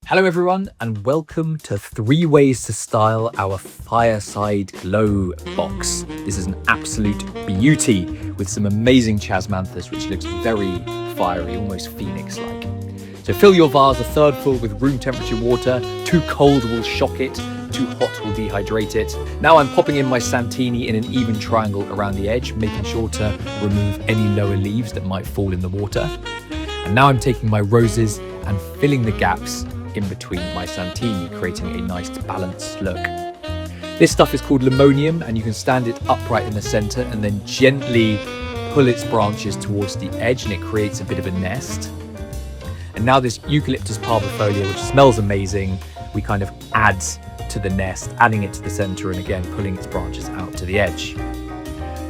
Hello everyone and welcome to 3 ways to style our fireside glow box. This is an absolute beauty with some amazing chasmanthus which looks very fiery, almost phoenix-like. So fill your vase a third full with room temperature water. Too cold will shock it, too hot will dehydrate it. Now I'm popping in my Santini in an even triangle around the edge, making sure to remove any lower leaves that might fall in the water. And now I'm taking my roses and filling the gaps in between my Santini, creating a nice balanced look. This stuff is called limonium, and you can stand it upright in the center and then gently pull its branches towards the edge, and it creates a bit of a nest. And now this eucalyptus parvifolia, which smells amazing, we kind of add to the nest, adding it to the center and again pulling its branches out to the edge.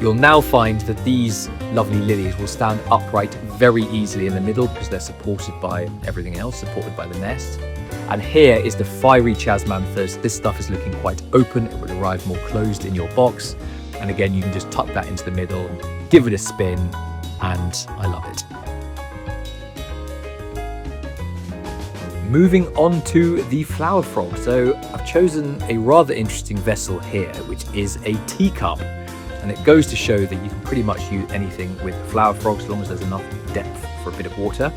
You'll now find that these lovely lilies will stand upright very easily in the middle because they're supported by everything else, supported by the nest. And here is the fiery chasmanthus. This stuff is looking quite open. It will arrive more closed in your box. And again, you can just tuck that into the middle, give it a spin, and I love it. Moving on to the flower frog. So I've chosen a rather interesting vessel here, which is a teacup. And it goes to show that you can pretty much use anything with flower frogs as long as there's enough depth for a bit of water.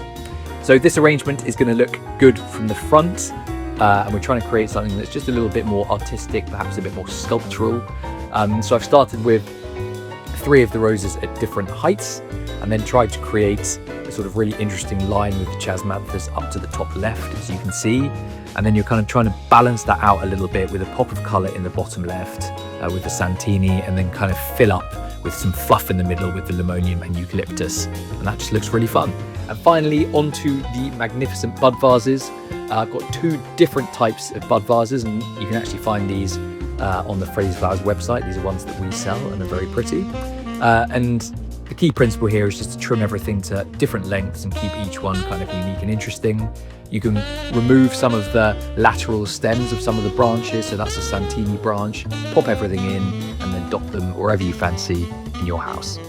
So this arrangement is going to look good from the front, and we're trying to create something that's just a little bit more artistic, perhaps a bit more sculptural. So I've started with 3 of the roses at different heights, and then tried to create a sort of really interesting line with the chasmanthus up to the top left, as you can see. And then you're kind of trying to balance that out a little bit with a pop of colour in the bottom left with the Santini, and then kind of fill up with some fluff in the middle with the limonium and eucalyptus. And that just looks really fun. And finally, onto the magnificent bud vases. I've got 2 different types of bud vases, and you can actually find these on the Freddy's Flowers website. These are ones that we sell and are very pretty. And the key principle here is just to trim everything to different lengths and keep each one kind of unique and interesting. You can remove some of the lateral stems of some of the branches, so that's a Santini branch, pop everything in, and then dot them wherever you fancy in your house.